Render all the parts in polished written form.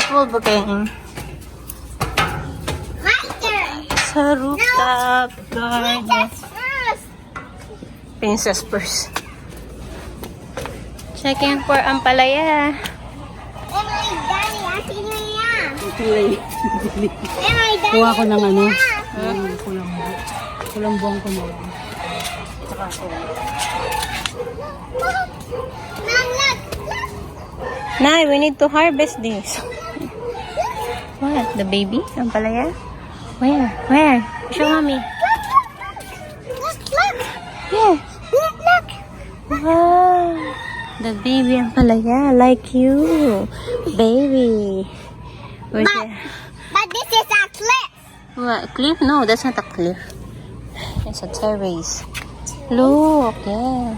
purple bouquet. Sa rooftop garden. Princess first. Checking for ampalaya. Kuha ko ng ano. Kulang buwang ko na lang. Tsaka ko. Nay, we need to harvest this. What? The baby? Ampalaya? Where? Where? Show mommy. Yeah. Look. Wow. The baby ampalaya, like you. Baby. Where's it? But this is a cliff. What? Cliff? No, that's not a cliff. It's a terrace. Look, yes.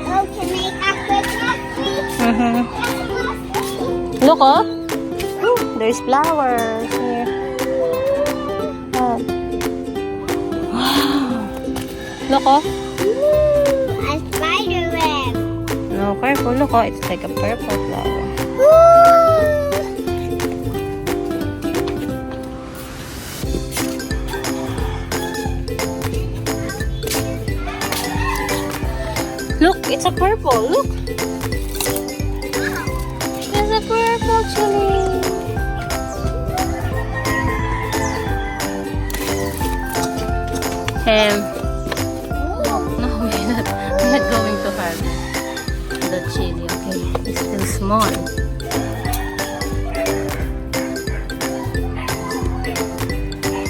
Oh, can make a Christmas tree. Look, oh. Ooh, there's flowers here. Oh. Wow. Look, oh. Ooh, a spider web. No, careful. Look, oh. It's like a purple flower. Ooh. Look, it's a purple. Look. It's a purple chili. No, we're not going to have the chili. Okay, it's still small.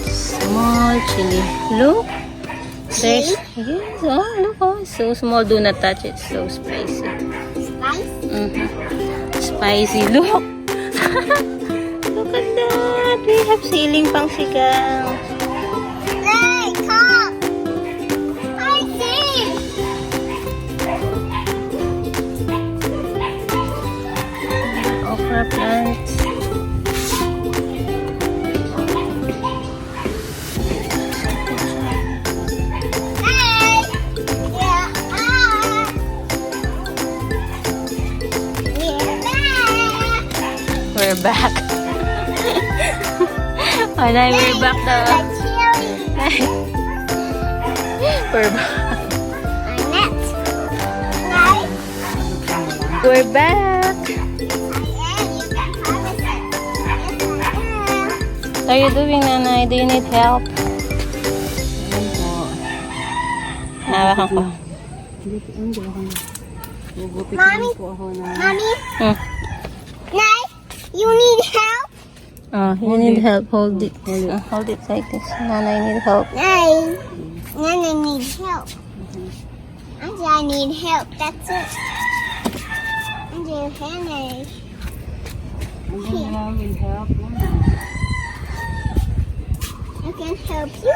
Small chili. Look. There's, yes, oh, look, oh, it's so small. Do not touch it. So spicy. Spice. Spicy. Look. Look at that. We have ceiling pang sigang. Hey, come. I see. Okra plants. Hey. Yeah. We're back. We're back. Oh, now we're back The though. chili. We're back. Annette. Right? We're back. Yeah, you can harvest it. Yes, I am. What are you doing, Nanay? Do you need help? Ayan po. Hawakan ko. Hindi ako. Gugupit Mommy? po ako na. Mommy, Hmm. Nay, you need help? Oh, you need help. Hold it. Hold it like this. Nanay need help. Nay, Nana needs help. Auntie, I need help. That's it. Auntie, Hannah. Hanggang na will help. I can help you.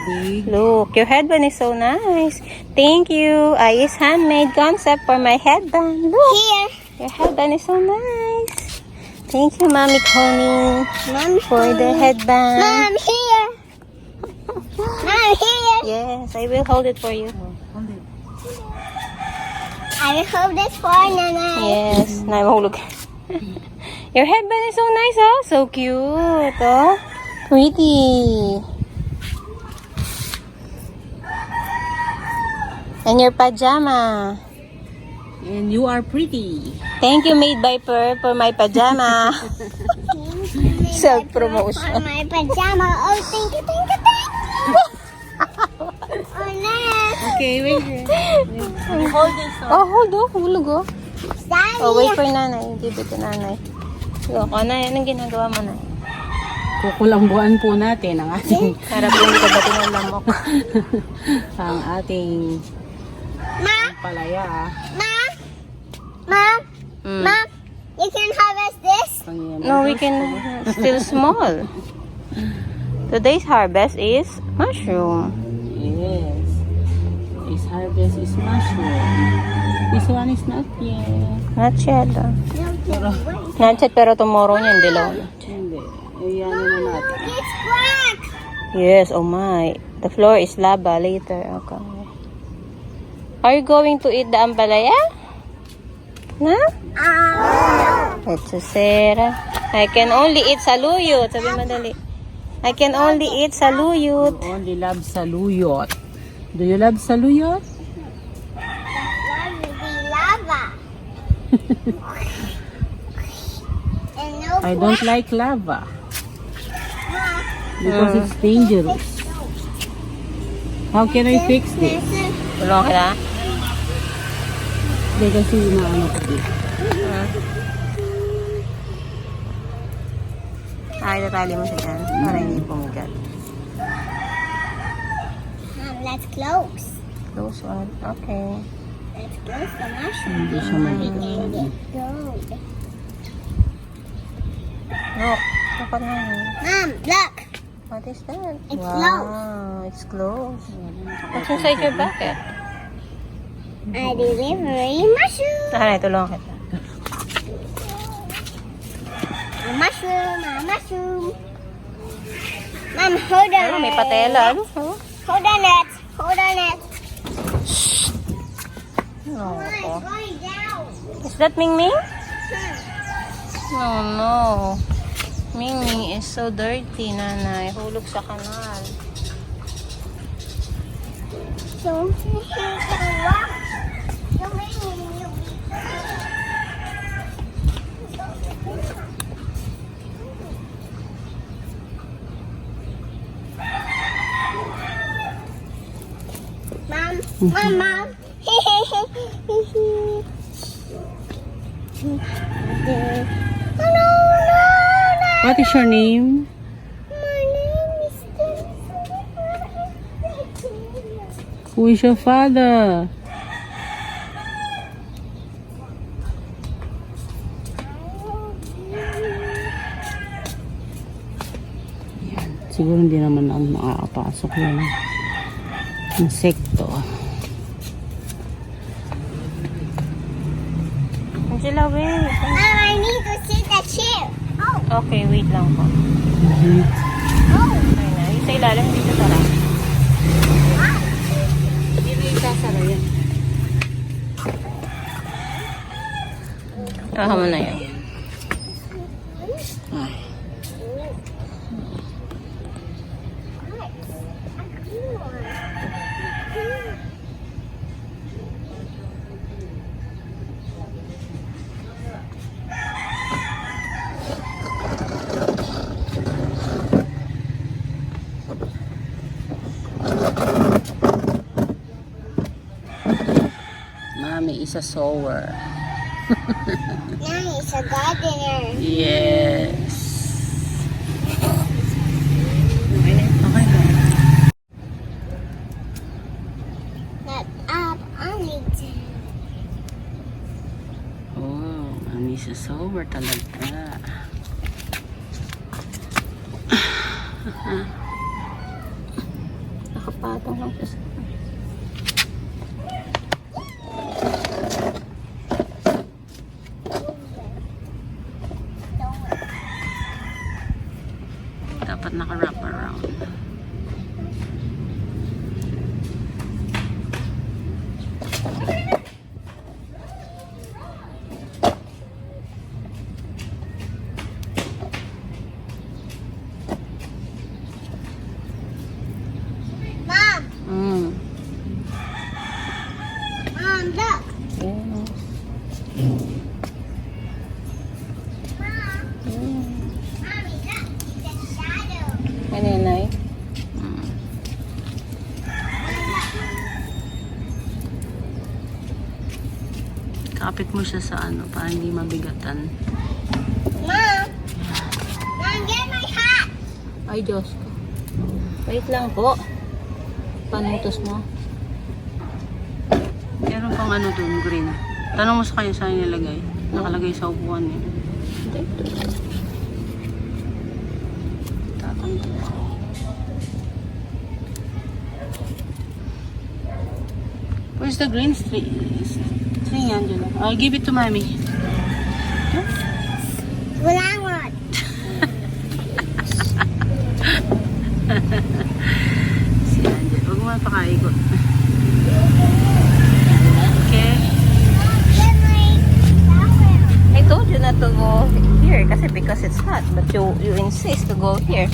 Big. Look, your headband is so nice. Thank you. I use handmade concept for my headband. Look, Here. your headband is so nice. Thank you, Mommy Connie, Mom, for the headband. Mom, here. Mom, here. Yes, I will hold it for you. Hold it. I will hold this for Nana. Yes, nahulog. Your headband is so nice, oh. So cute, oh. Pretty. And your pajama. And you are pretty. Thank you, Made by Per, for my pajama. For Self-promotion. my pajama. Oh, thank you, thank you, thank you. Oh, Nana. Okay, wait. Hold this. Oh, hold on. Hulog, oh. Daddy. Oh, wait for nanay. Give it to nanay. Look, oh, nay, anong ginagawa mo, nay? Kukulambuan po natin ang ating Harap yung ka ba ng lamok? ang ating Ma, palaya. Mom, Mom, Mm. Mom, you can harvest this? No, we can still small. Today's harvest is mushroom. Yes. This harvest is mushroom. This one is not yet. Not yet, oh. Pero, Not yet, pero tomorrow niyan, dilaw. hindi. Ayan na natin. It's black. Yes, oh my. The floor is lava later. Okay. Are you going to eat the ampalaya? No? Letsusera. I can only eat saluyot. Sabi madali. I can only eat saluyot. You only love saluyot. Do you love saluyot? That would be lava. And no I don't like lava. Because it's dangerous. How can I fix this? Tulungan kita. Hindi kasi inaano ko dito. Itatali mo siya dyan. Para hindi pumigat. Let's close. Close one. Okay. Let's close the mushroom. Hindi siya mabigat. Good. No. Dapat nga yun. Mom, look. What is that? It's wow. It's closed. What's inside your bucket? A delivery mushroom. Saan na, tulungan kita. A mushroom, a mushroom. Mom, hold on. Ano, may patela. Ano? Hold on it. Hold on it. No. It's going down. Is that Ming Ming? Oh no. Ming Ming is so dirty, nanay. Hulog sa kanal. So, here's the rock. You're making you. Mom, Mom. Oh, no. What is your name? My name is Who is your father? Yan. Siguro hindi naman ako makakapasok yun. Insekto. Angela, wait. Mom, I need to sit the chair. Oh, Okay, wait lang po. oh. Ayun na. Yung sa ilalim, dito tara. Hindi na isasara yan. Tama na yun. Ay. Mami is a sower. Now he's a gardener. Yes. Okay na. Not up on it. Oh, mami is a sower talaga. Nakapatong lang siya sa... Dapat naka-wrap around. Mom, Mm. Mom, look. Yes. Mommy, look. The shadow. Ano yun, Nay? Mm. Kapit mo siya sa ano para hindi mabigatan. Mom. Mom, get my hat. Ay, Diyos ko. Wait lang po. Panutos mo. Meron pang ano dun, green. Tanong mo sa kanya saan nilagay. Nakalagay sa upuan niya. Hindi. Tatanto ko. Where's the green string, Angela? I'll give it to mommy. What I want. Si Angela. Huwag mo mapakaikot. Okay. Get my flower. I told you not to go because it's hot. But you insist to go here.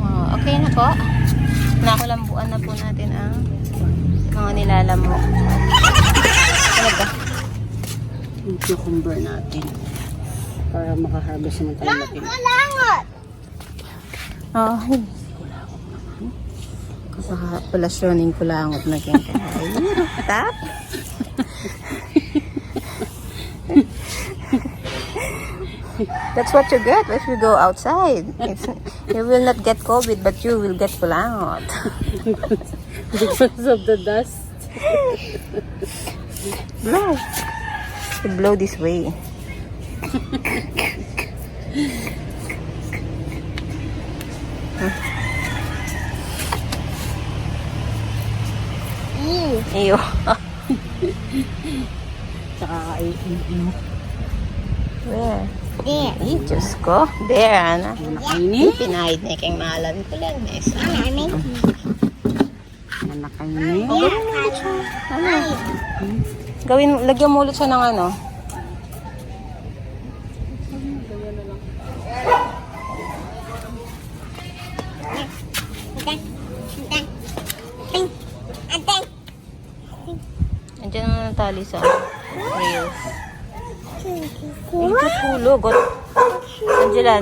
Oh, okay na po. Nakulambuan na po natin ang mga nilalamok. Ano ba? Yung cucumber natin. Para makaharvest naman tayo natin. Kulangot! Oh, kapakapulasyon yung kulangot na kinakahay. Tap? That's what you get if you go outside. You will not get COVID, but you will get kulangot. Because of the dust. Blow. You blow this way. Ew. Tsaka Where? There. Ay, Diyos ko. There, Ana. nanakainit. Pinahid na iking malan ko lang, Miss. Mami. Nanakainit. Ano? Gawin, lagyan mo ulit siya ng ano. Andiyan naman ang tali sa rails. Ay, tutulog. Angela,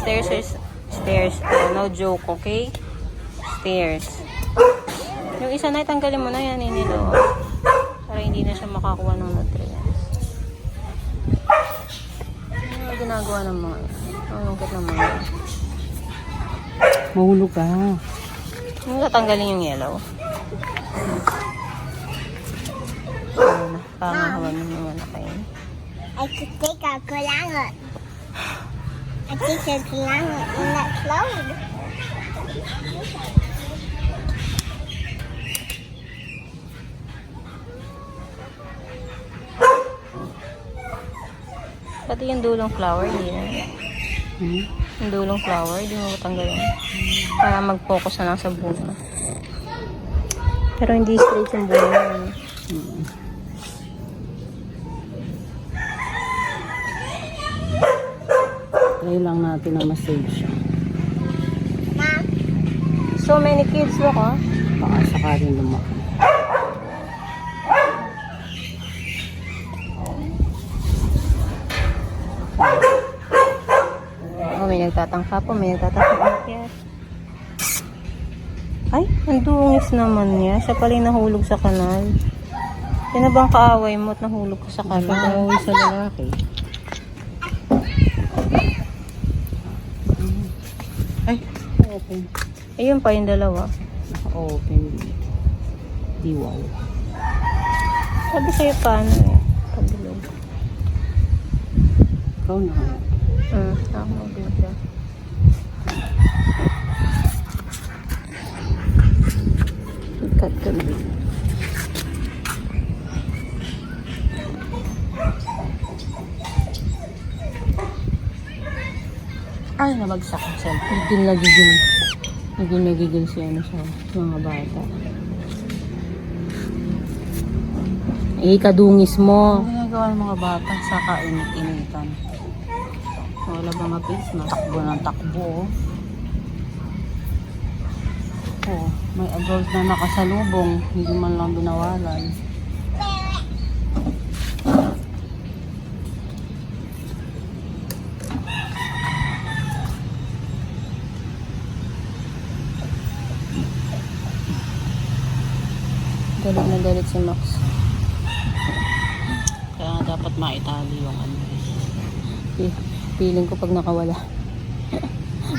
stairs. No joke, okay? Stairs. Yung isa na, tanggalin mo na yan, Nilo. Para hindi na siya makakuha ng nutrients. Ano ginagawa ng mga ang lungkot ng mga Mahulog ka. Yung tatanggalin yung yellow. Ano na, pangahawan ng mga nakain. I could take a kulangot. I take a kulangot in that cloud. Pati yung dulong flower, hindi na. Hmm? Yung dulong flower, hindi mo matanggalin. Para mag-focus na lang sa bunga. Pero hindi straight yung bunga. Ano? Try lang natin na ma-save siya. Mom, So many kids, look, oh. Baka sakaling lumaki. Oh, may nagtatangka po, may nagtatangka. Ay, ang dungis naman niya. Siya pala yung nahulog sa kanal. Yan na bang kaaway mo at nahulog ka sa kanal? Pag-away sa lalaki. Ay, open. Ayun pa yung dalawa. Naka-open. Diwal. Sabi sa'yo paano eh. Pagdulog. Ikaw na. Ako magbibigay. Cut ko na. Ay, nabagsak ang cellphone. Nagigil siya ano sa mga bata. Eh, kadungis mo. Ang ginagawa ng mga bata sa kainit-initan. Wala ba mapis? Natakbo ng takbo. Oh, may adult na nakasalubong. Hindi man lang binawalan. Galit na galit si Max. Kaya dapat maitali yung ano. Feeling ko pag nakawala.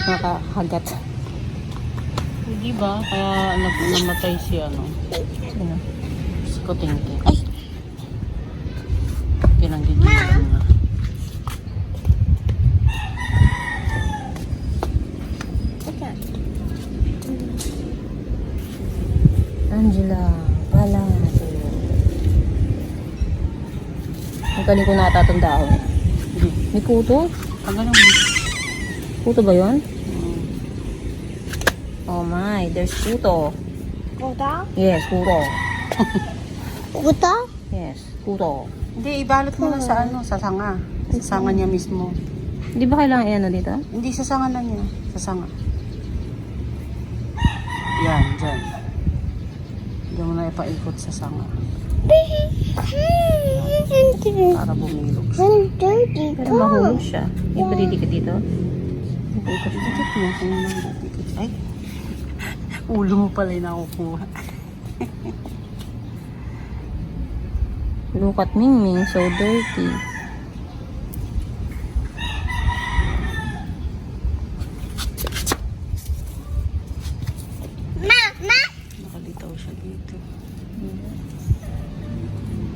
Makakagat. Hindi ba? Kaya namatay si ano. Sino? Si Kutingting. Ay! Pinanggigilan nga. Angela. Pala. Ang galing ko natatong dahon. May kuto? Tagalog mo. Kuto ba yun? Oh my, there's kuto. kuta? Yes, kuto. Kuta? Yes, kuto. Hindi, ibalot mo na sa ano, sa sanga. Sa sanga niya mismo. Di ba kailangan i-ano dito? Hindi, sa sanga na niya. Sa sanga. Yan, dyan. Diyan mo na ipaikot sa sanga. Para bumilog siya. Pero mahulog siya. Yung patidikit dito. Ikot mo kung nandikit. Ay, ulo mo pala yung nakukuha. Look at Mingming, so dirty. Nakalitaw siya dito.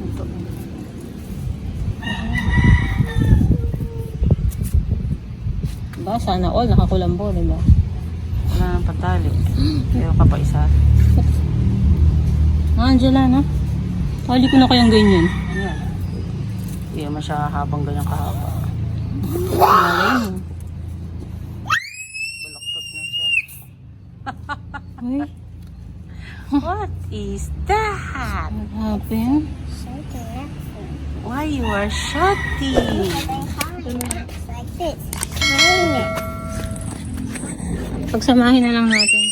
Ito. Diba? Sana all nakakulambo, diba? Wala nang patali. Pero ka pa isa. Angela, no? Tali ko na kayang ganyan. Yan. Hindi naman siya habang ganyan kahaba. Malay mo. Balaktot na siya. Uy, What is that? what happened? Why you are shouting? Like this. Pagsamahin na lang natin.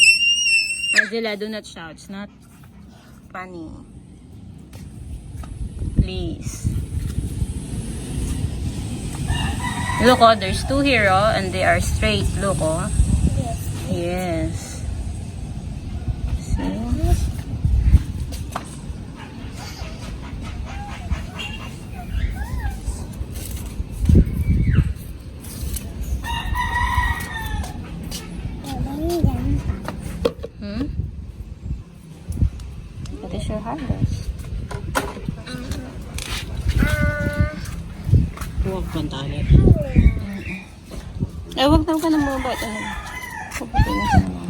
Angela, do not shout. It's not funny. Please. Look, oh, there's two here, oh, and they are straight. Look, oh. Yes. See? Hmm? What is your harvest? Huwag pantali. Ay, huwag na ka na mababa. Ito na. Puputin na siya naman.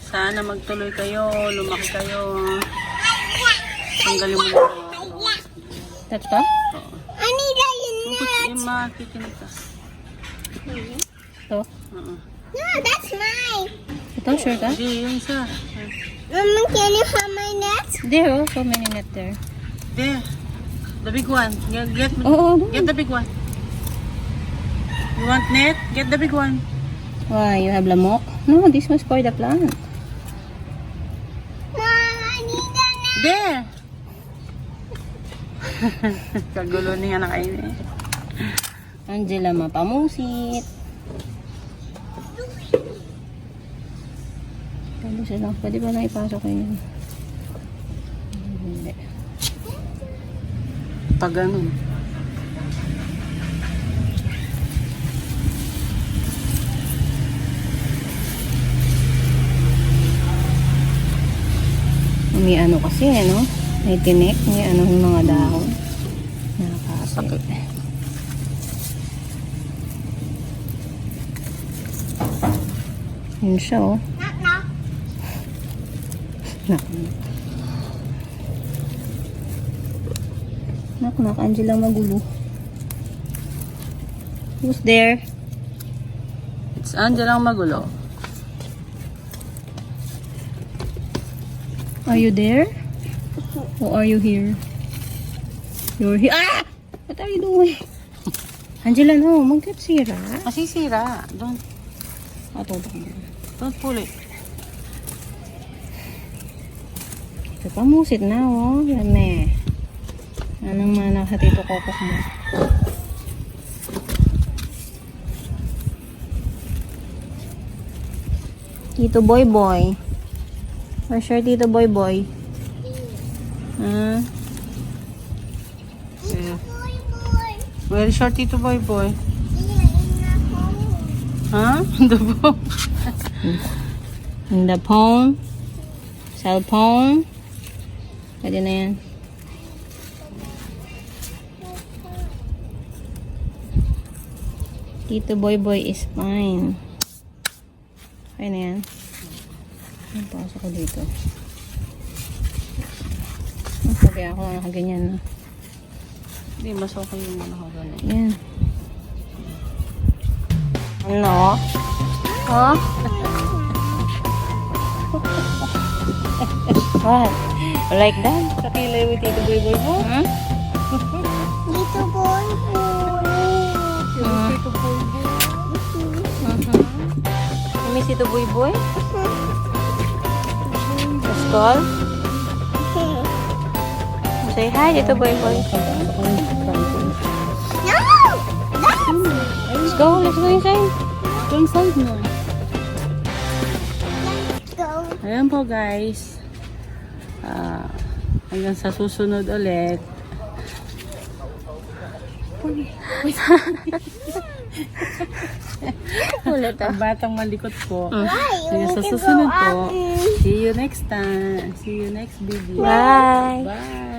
Sana magtuloy kayo, lumaki kayo. Tanggalin mo na. That's all? I need a Yung makikinig ka. Ito? No, that's mine. Ito, sure ka? Hindi, yung isa. Mama, can you have my net? There, oh. So many net there. There. The big one. Get Oo, the big one. You want net? Get the big one. Why, you have lamok? No, this was for the plant. Mom, I need a net. There. Kagulo niya na kayo eh. Angela, mapamusit. Talo sila. Pwede ba na ipasok yun? Hindi. Pag ganun. May ano kasi, no? May tinik. May ano yung mga dahon. Nakakasakit. Yun siya, oh. Knock, knock. Knock, knock. Angela, magulo. Who's there? It's Angela ang magulo. Are you there? Or are you here? You're here. Ah! What are you doing? Angela, no. Magkatsira. Kasi sira. Ito. Don't pull it. Ito pamusit na, oh. Yan eh. Anong mana sa tito kokok mo? Tito Boy Boy. Where's your Tito Boy Boy? Ah, Yeah. Boy, boy. Where is your Tito Boy Boy? Yeah, in the hole. Huh? The phone. in the phone. Cellphone. Pwede na yan. Tito Boy Boy is fine. Okay na yan. Pasok ko dito. Sabi ako nakaganyan na. Hindi, mas okay yung mga ganun. Yan. No. Huh? What? Like that? Kakilay mo Tito Boy Boy mo? Hmm? Little boy. Tito Boy Boy. You miss Tito Boy Boy? Let's call. Say hi, Tito Boy Boy. No! Let's go inside. Go inside mo. Let's go. Ayan po guys. Hanggang sa susunod ulit. Ulit ah. Ang batang malikot po. Why? Hanggang sa susunod po. See you next time. See you next video. Bye. Bye.